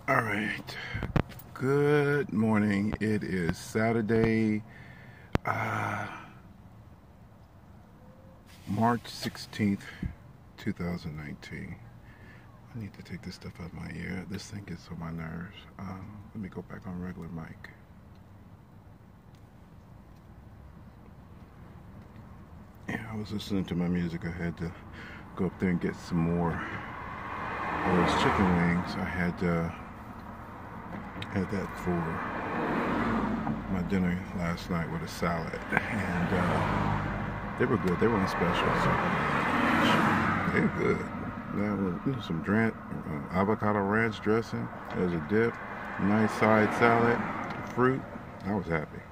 All right. Good morning. It is Saturday, uh, March 16th, 2019. I need to take this stuff out of my ear. This thing gets on my nerves. Let me go back on regular mic. Yeah, I was listening to my music. I had to go up there and get some more of those chicken wings. I had that for my dinner last night with a salad, and they were good. They were on special, so they were good. That was some avocado ranch dressing. There's a dip, nice side salad, fruit. I was happy.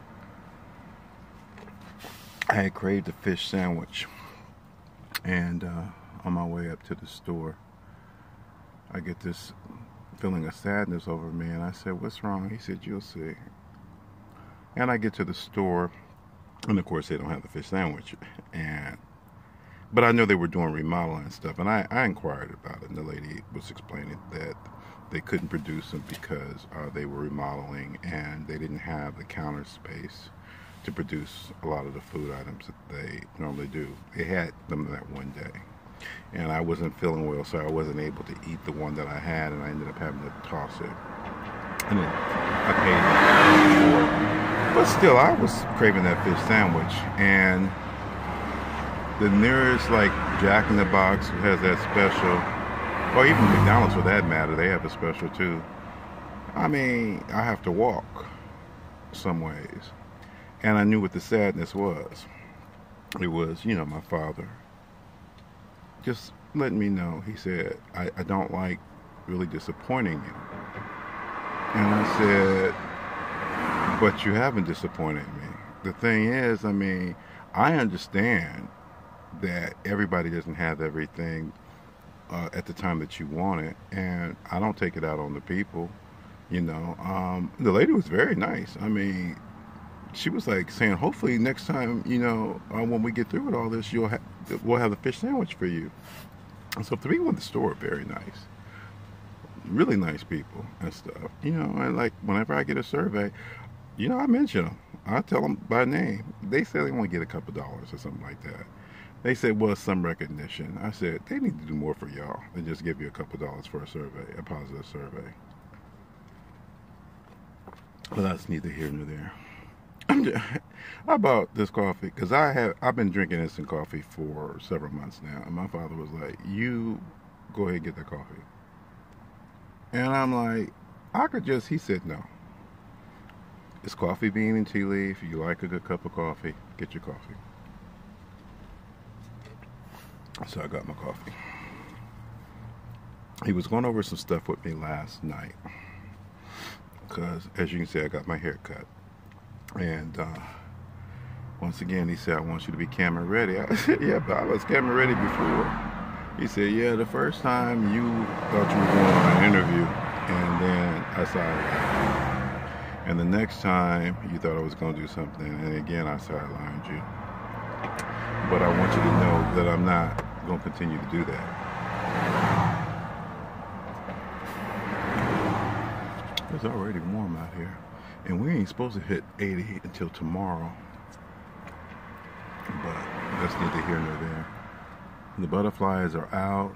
I had craved a fish sandwich, and on my way up to the store, I get this feeling of sadness over me, and I said, "What's wrong?" He said, "You'll see." And I get to the store, and of course they don't have the fish sandwich, but I know they were doing remodeling and stuff, and I inquired about it, and the lady was explaining that they couldn't produce them because they were remodeling and they didn't have the counter space to produce a lot of the food items that they normally do. They had them that one day, and I wasn't feeling well, so I wasn't able to eat the one that I had, and I ended up having to toss it. And then I paid for it. But still, I was craving that fish sandwich, and the nearest, like, Jack in the Box has that special, or even McDonald's for that matter, they have a special too. I mean, I have to walk some ways. And I knew what the sadness was. It was, my father just letting me know. He said, I don't like really disappointing you. And I said, but you haven't disappointed me. The thing is, I understand that everybody doesn't have everything at the time that you want it, and I don't take it out on the people. The lady was very nice. She was like saying, hopefully next time, when we get through with all this, we'll have the fish sandwich for you. And so the people in the store are very nice, really nice people and stuff. And like whenever I get a survey, I mention them. I tell them by name. They say they want to get a couple dollars or something like that. They said, well, some recognition. I said, they need to do more for y'all than just give you a couple dollars for a survey, a positive survey. But that's neither here nor there. How about this coffee? Because I've been drinking instant coffee for several months now, and my father was like, "You go ahead and get that coffee." And I'm like, he said, "No. It's coffee bean and tea leaf. You like a good cup of coffee, get your coffee." So I got my coffee. He was going over some stuff with me last night, because as you can see, I got my hair cut. And once again, he said, "I want you to be camera ready." I said, "Yeah, but I was camera ready before." He said, "Yeah, the first time you thought you were going on an interview, and then I sidelined you. And the next time you thought I was going to do something, and again I sidelined you. But I want you to know that I'm not going to continue to do that." It's already warm out here. And we ain't supposed to hit 80 until tomorrow. But that's neither here nor there. The butterflies are out.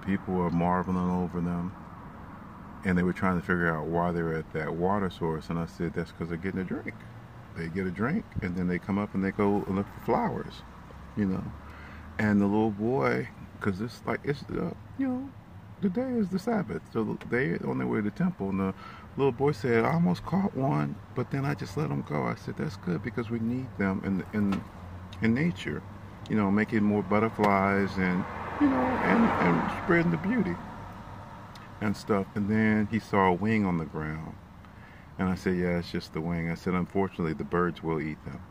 People are marveling over them. And they were trying to figure out why they were at that water source. And I said, that's because they're getting a drink. They get a drink, and then they come up and they go look for flowers. And the little boy, because the day is the Sabbath. So they on their way to the temple, and the little boy said, "I almost caught one, but then I just let them go." I said, "That's good, because we need them in nature, making more butterflies and and spreading the beauty and stuff." And then he saw a wing on the ground, and I said, "Yeah, it's just the wing." I said, "Unfortunately, the birds will eat them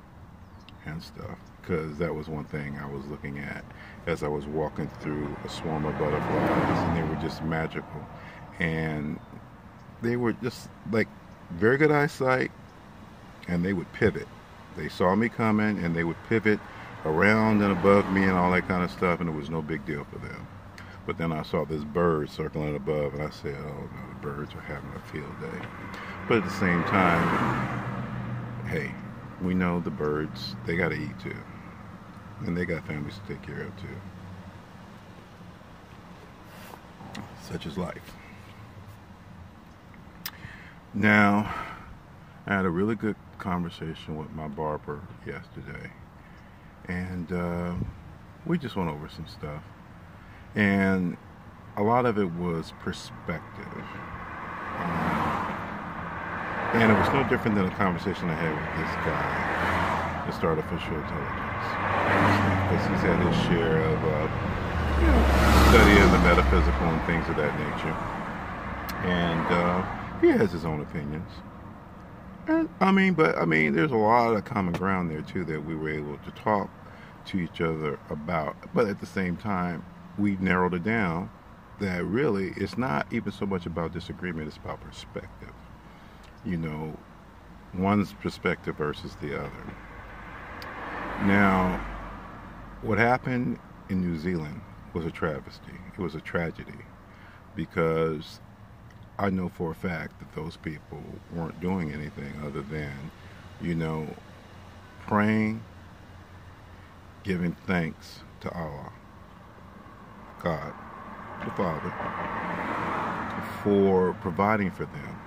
and stuff," because that was one thing I was looking at as I was walking through a swarm of butterflies, and they were just magical, and they were just like very good eyesight, and they would pivot. They saw me coming, and they would pivot around and above me and all that kind of stuff, and it was no big deal for them. But then I saw this bird circling above, and I said, oh no, the birds are having a field day. But at the same time, hey, we know the birds, they got to eat too. And they got families to take care of too. Such is life. Now, I had a really good conversation with my barber yesterday. And we just went over some stuff. And a lot of it was perspective. And it was no different than a conversation I had with this guy, Mr. Artificial Intelligence. Because he's had his share of studying the metaphysical and things of that nature. And he has his own opinions. And there's a lot of common ground there too that we were able to talk to each other about. But at the same time, we narrowed it down that really it's not even so much about disagreement, it's about perspective. You know, one's perspective versus the other. Now, what happened in New Zealand was a travesty. It was a tragedy because I know for a fact that those people weren't doing anything other than, praying, giving thanks to Allah, God, the Father, for providing for them,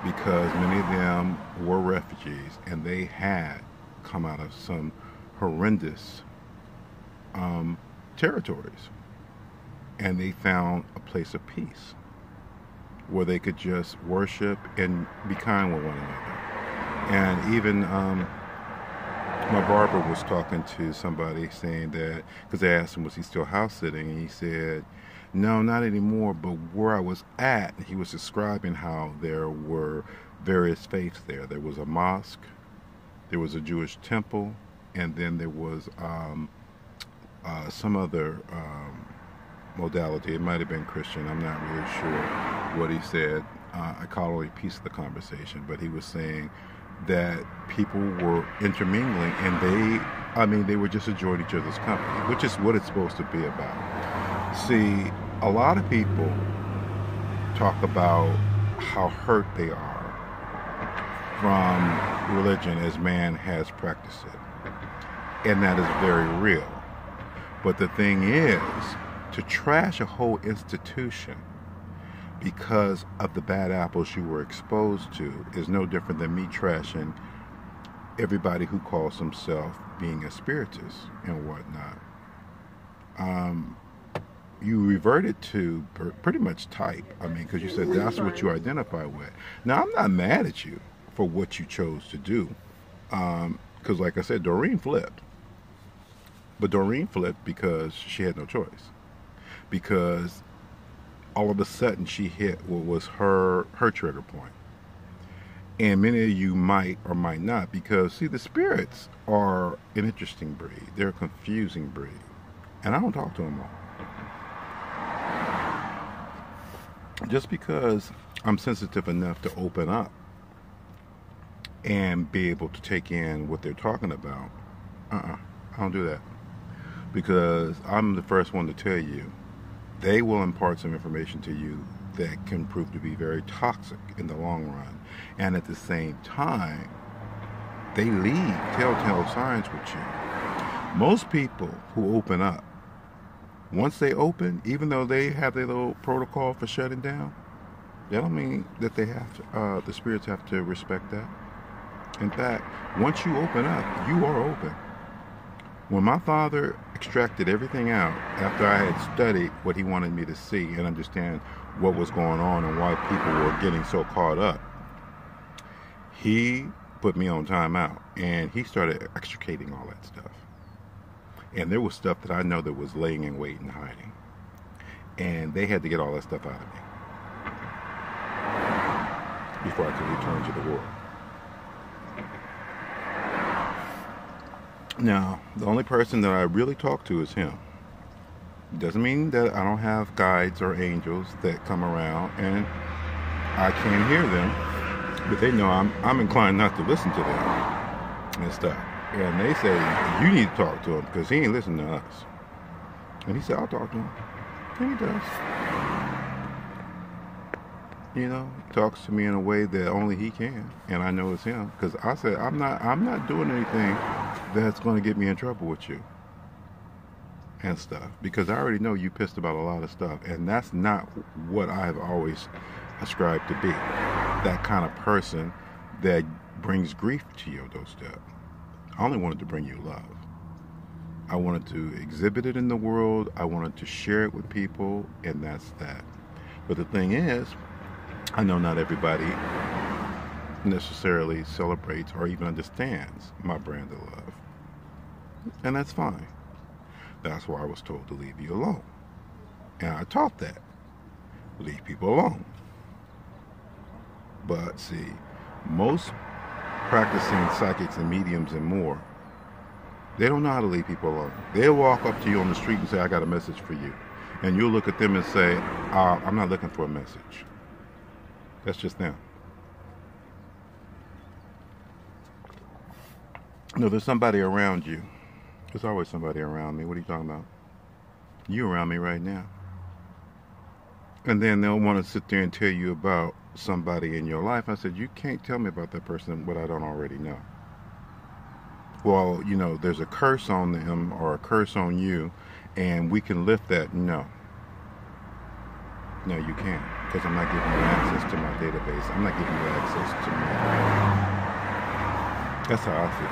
because many of them were refugees and they had come out of some horrendous territories, and they found a place of peace where they could just worship and be kind with one another. And even my barber was talking to somebody saying that, because they asked him, was he still house sitting? And he said, no, not anymore, but where I was at, he was describing how there were various faiths there. There was a mosque, there was a Jewish temple, and then there was some other modality. It might have been Christian. I'm not really sure what he said. I caught only a piece of the conversation, but he was saying that people were intermingling, and they were just enjoying each other's company, which is what it's supposed to be about. See, a lot of people talk about how hurt they are from religion as man has practiced it, and that is very real. But the thing is, to trash a whole institution because of the bad apples you were exposed to is no different than me trashing everybody who calls himself being a spiritist and whatnot. You reverted to pretty much type. Because you said that's what you identify with. Now, I'm not mad at you for what you chose to do. Because like I said, Doreen flipped. But Doreen flipped because she had no choice. Because all of a sudden she hit what was her trigger point. And many of you might or might not, because see, the spirits are an interesting breed. They're a confusing breed. And I don't talk to them all. Just because I'm sensitive enough to open up and be able to take in what they're talking about, I don't do that. Because I'm the first one to tell you, they will impart some information to you that can prove to be very toxic in the long run. And at the same time, they leave telltale signs with you. Most people who open up, once they open, even though they have their little protocol for shutting down, that don't mean that they have to, the spirits have to respect that. In fact, once you open up, you are open. When my father extracted everything out after I had studied what he wanted me to see and understand what was going on and why people were getting so caught up, he put me on timeout and he started extricating all that stuff. And there was stuff that I know that was laying in wait and hiding. And they had to get all that stuff out of me before I could return to the world. Now, the only person that I really talk to is him. Doesn't mean that I don't have guides or angels that come around and I can't hear them, but they know I'm inclined not to listen to them and stuff. And they say, you need to talk to him because he ain't listening to us. And he said, I'll talk to him. And he does. You know, he talks to me in a way that only he can, and I know it's him. Because I said, I'm not doing anything that's going to get me in trouble with you and stuff. Because I already know you pissed about a lot of stuff, and that's not what I've always ascribed to be. That kind of person that brings grief to your doorstep. I only wanted to bring you love. I wanted to exhibit it in the world. I wanted to share it with people, and that's that. But the thing is, I know not everybody necessarily celebrates or even understands my brand of love. And that's fine. That's why I was told to leave you alone. And I taught that. Leave people alone. But see, most practicing psychics and mediums and more, they don't know how to leave people alone. They'll walk up to you on the street and say, I got a message for you. And you'll look at them and say, I'm not looking for a message. That's just them. No, there's somebody around you. There's always somebody around me. What are you talking about? You around me right now. And then they'll want to sit there and tell you about somebody in your life. I said, you can't tell me about that person what I don't already know. Well, you know, there's a curse on them or a curse on you, and we can lift that. No. No, you can't. Because I'm not giving you access to my database. I'm not giving you access to me. That's how I feel.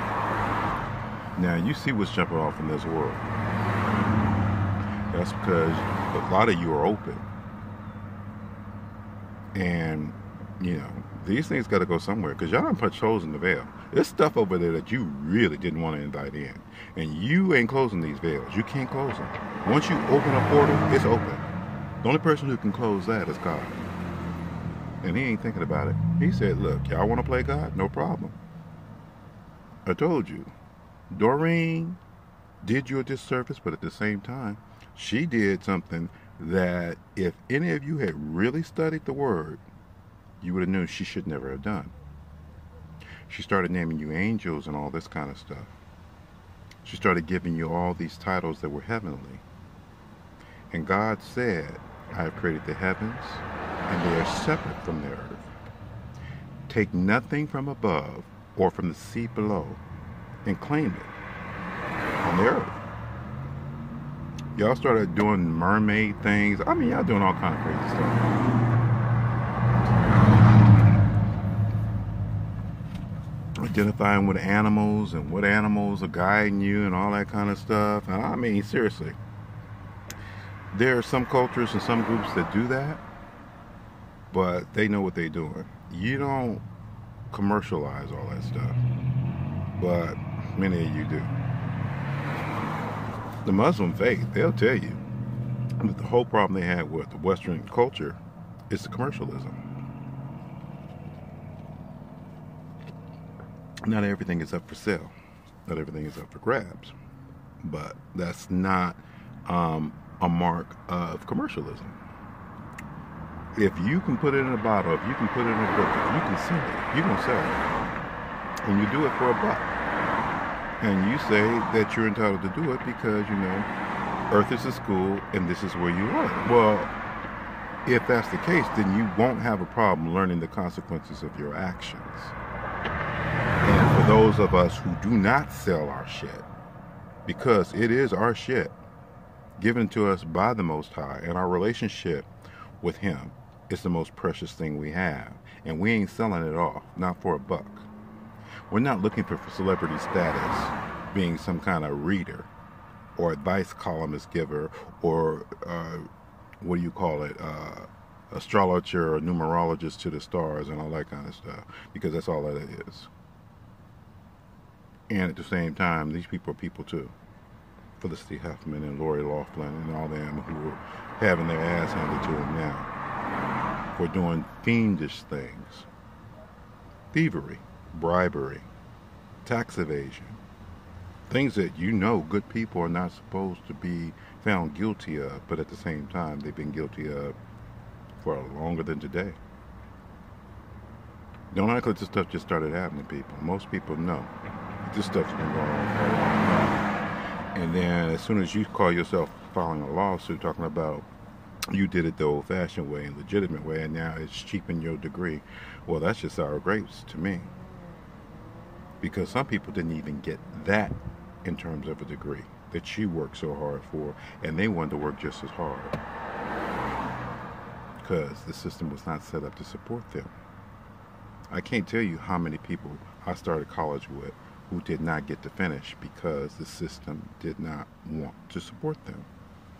Now, you see what's jumping off in this world. That's because a lot of you are open. And, you know, these things got to go somewhere. Because y'all done put holes in the veil. There's stuff over there that you really didn't want to invite in. And you ain't closing these veils. You can't close them. Once you open a portal, it's open. The only person who can close that is God. And he ain't thinking about it. He said, look, y'all want to play God? No problem. I told you. Doreen did you a disservice, but at the same time, she did something that if any of you had really studied the word, you would have known she should never have done. She started naming you angels and all this kind of stuff. She started giving you all these titles that were heavenly. And God said, I have created the heavens, and they are separate from the earth. Take nothing from above or from the sea below and claim it on the earth. Y'all started doing mermaid things. I mean, y'all doing all kind of crazy stuff. Identifying with animals and what animals are guiding you and all that kind of stuff. And I mean, seriously. There are some cultures and some groups that do that, but they know what they're doing. You don't commercialize all that stuff, but many of you do. The Muslim faith, they'll tell you that the whole problem they have with the Western culture is the commercialism. Not everything is up for sale. Not everything is up for grabs. But that's not a mark of commercialism. If you can put it in a bottle, if you can put it in a book, if you can sell it, you're going to sell it. And you do it for $1. And you say that you're entitled to do it because, you know, Earth is a school and this is where you learn. Well, if that's the case, then you won't have a problem learning the consequences of your actions. And for those of us who do not sell our shit, because it is our shit, given to us by the Most High, and our relationship with Him is the most precious thing we have. And we ain't selling it off, not for $1. We're not looking for celebrity status, being some kind of reader or advice columnist giver or what do you call it, astrologer or numerologist to the stars and all that kind of stuff, because that's all that it is. And at the same time, these people are people too. Felicity Huffman and Lori Loughlin and all them who are having their ass handed to them now for doing fiendish things. Thievery, bribery, tax evasion. Things that you know good people are not supposed to be found guilty of, but at the same time they've been guilty of for longer than today. Don't act like this stuff just started happening, people. Most people know this stuff's been going on for a long time. And then as soon as you call yourself filing a lawsuit talking about You did it the old-fashioned way and legitimate way, and now it's cheapened your degree. Well, that's just sour grapes to me, because some people didn't even get that in terms of a degree that you worked so hard for, and they wanted to work just as hard because the system was not set up to support them. I can't tell you how many people I started college with who did not get to finish because the system did not want to support them.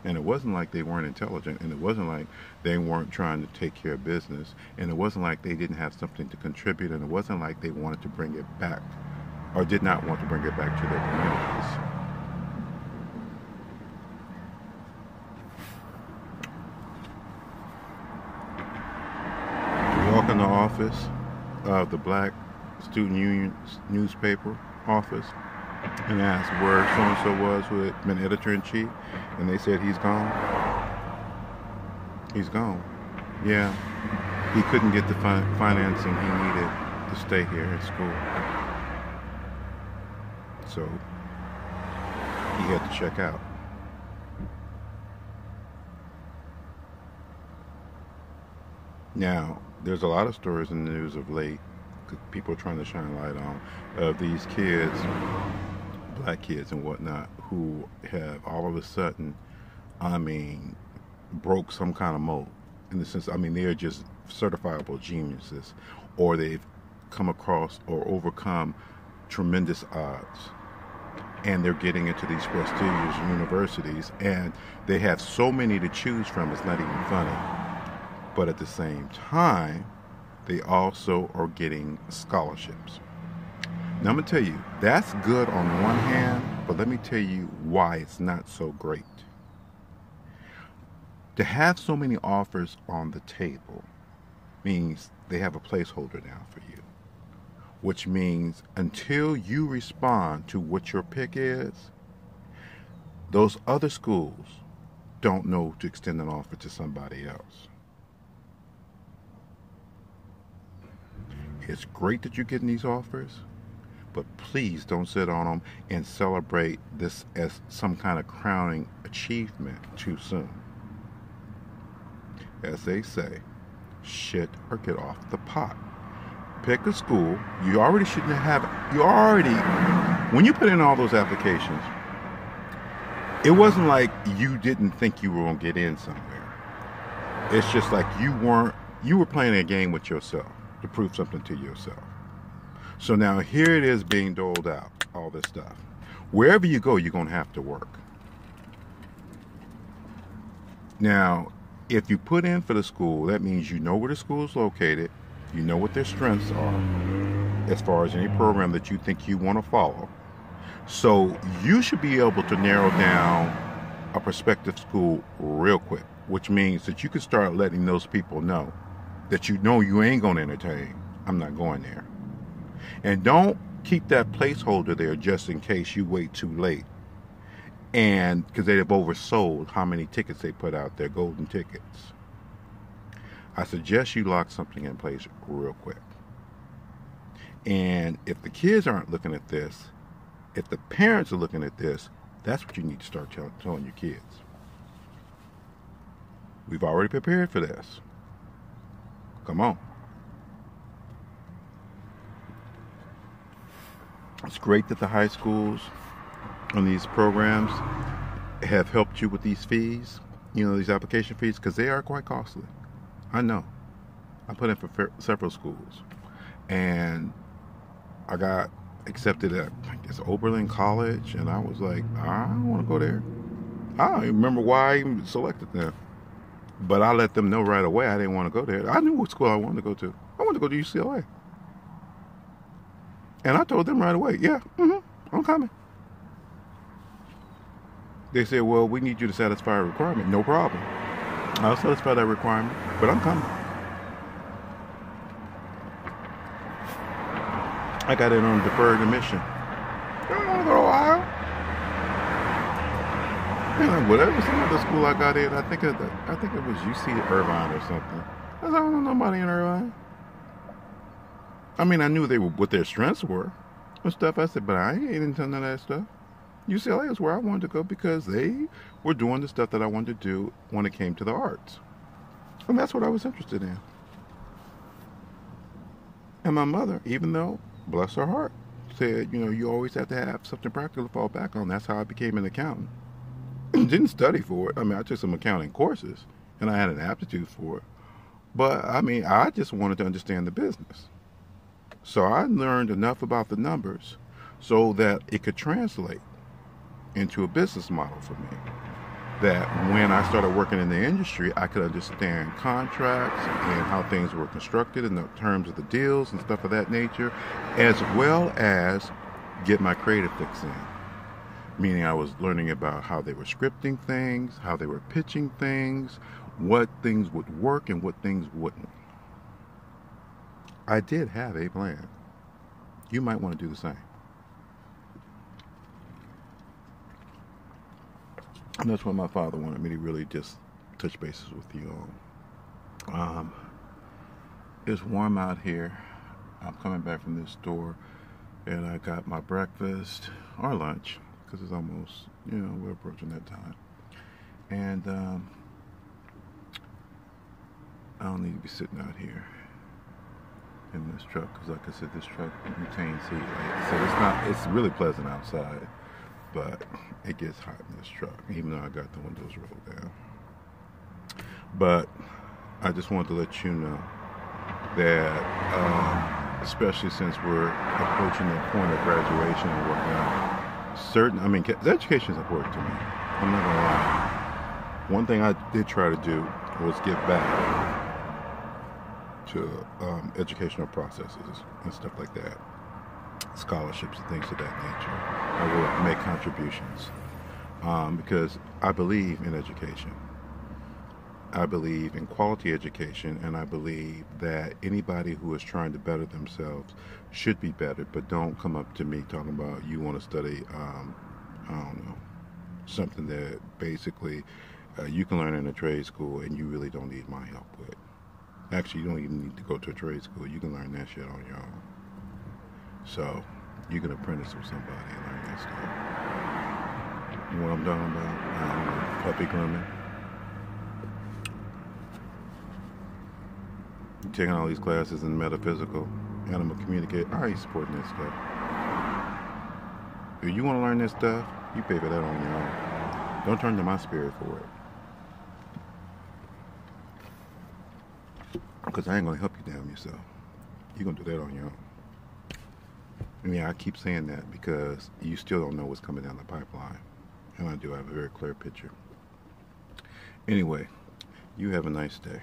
And it wasn't like they weren't intelligent, and it wasn't like they weren't trying to take care of business, and it wasn't like they didn't have something to contribute, and it wasn't like they wanted to bring it back or did not want to bring it back to their communities. You walk in the office of the Black Student Union newspaper office and ask where so-and-so was who had been editor-in-chief, and they said he's gone. He's gone. Yeah, he couldn't get the financing he needed to stay here at school, so he had to check out. Now, there's a lot of stories in the news of late, people are trying to shine light on, of these kids, black kids and whatnot, who have all of a sudden, broke some kind of mold. In the sense, they're just certifiable geniuses, or they've come across or overcome tremendous odds, and they're getting into these prestigious universities, and they have so many to choose from, it's not even funny. But at the same time, they also are getting scholarships. Now I'm going to tell you, that's good on one hand, but let me tell you why it's not so great. To have so many offers on the table means they have a placeholder now for you, which means until you respond to what your pick is, those other schools don't know to extend an offer to somebody else. It's great that you're getting these offers, but please don't sit on them and celebrate this as some kind of crowning achievement too soon. As they say, shit or get off the pot. Pick a school. When you put in all those applications, it wasn't like you didn't think you were going to get in somewhere. It's just like you were playing a game with yourself to prove something to yourself. So now here it is being doled out, all this stuff. Wherever you go, you're going to have to work. Now, if you put in for the school, that means you know where the school is located, you know what their strengths are, as far as any program that you think you want to follow. So you should be able to narrow down a prospective school real quick, which means that you can start letting those people know that you know you ain't going to entertain. I'm not going there. And don't keep that placeholder there just in case you wait too late. And because they have oversold how many tickets they put out there, golden tickets. I suggest you lock something in place real quick. And if the kids aren't looking at this, if the parents are looking at this, that's what you need to start telling your kids. We've already prepared for this. Come on. It's great that the high schools on these programs have helped you with these fees, these application fees, because they are quite costly. I know. I put in for several schools, and I got accepted at, I guess, Oberlin College, and I was like, I don't want to go there. I don't even remember why I even selected them. But I let them know right away I didn't want to go there. I knew what school I wanted to go to. I wanted to go to UCLA. And I told them right away, yeah, I'm coming. They said, well, we need you to satisfy a requirement. No problem. I'll satisfy that requirement, but I'm coming. I got in on deferred admission. I don't want to go to Ohio. And whatever some other school I got in, I think it was UC Irvine or something. I said, I don't know nobody in Irvine. I knew what their strengths were and stuff. I said, but I ain't into none of that stuff. UCLA is where I wanted to go because they were doing the stuff that I wanted to do when it came to the arts. And that's what I was interested in. And my mother, even though, bless her heart, said, you know, you always have to have something practical to fall back on. That's how I became an accountant. Didn't study for it. I mean, I took some accounting courses and I had an aptitude for it. But I mean, I just wanted to understand the business. So I learned enough about the numbers so that it could translate into a business model for me. That when I started working in the industry, I could understand contracts and how things were constructed in the terms of the deals and stuff of that nature, as well as get my creative fix in. Meaning I was learning about how they were scripting things, how they were pitching things, what things would work and what things wouldn't. I did have a plan. You might want to do the same. And that's what my father wanted me to really just touch bases with you on. It's warm out here. I'm coming back from this store and I got my breakfast or lunch because it's almost, you know, we're approaching that time. And I don't need to be sitting out here in this truck because, like I said, this truck retains heat. Like, so it's really pleasant outside, but it gets hot in this truck, even though I got the windows rolled down. But I just wanted to let you know that, especially since we're approaching the point of graduation and whatnot, education is important to me. I'm not gonna lie. One thing I did try to do was give back to educational processes and stuff like that, scholarships and things of that nature. I will make contributions because I believe in education. I believe in quality education, and I believe that anybody who is trying to better themselves should be better, but don't come up to me talking about you want to study, I don't know, something that basically you can learn in a trade school and you really don't need my help with. Actually, you don't even need to go to a trade school. You can learn that shit on your own. So, you can apprentice with somebody and learn that stuff. You know what I'm talking about? Puppy grooming. You're taking all these classes in metaphysical, animal communication. I ain't supporting this stuff. If you want to learn this stuff, you pay for that on your own. Don't turn to my spirit for it. Because I ain't going to help you damn yourself. You're going to do that on your own. And yeah, I keep saying that because you still don't know what's coming down the pipeline. And I do have a very clear picture. Anyway, you have a nice day.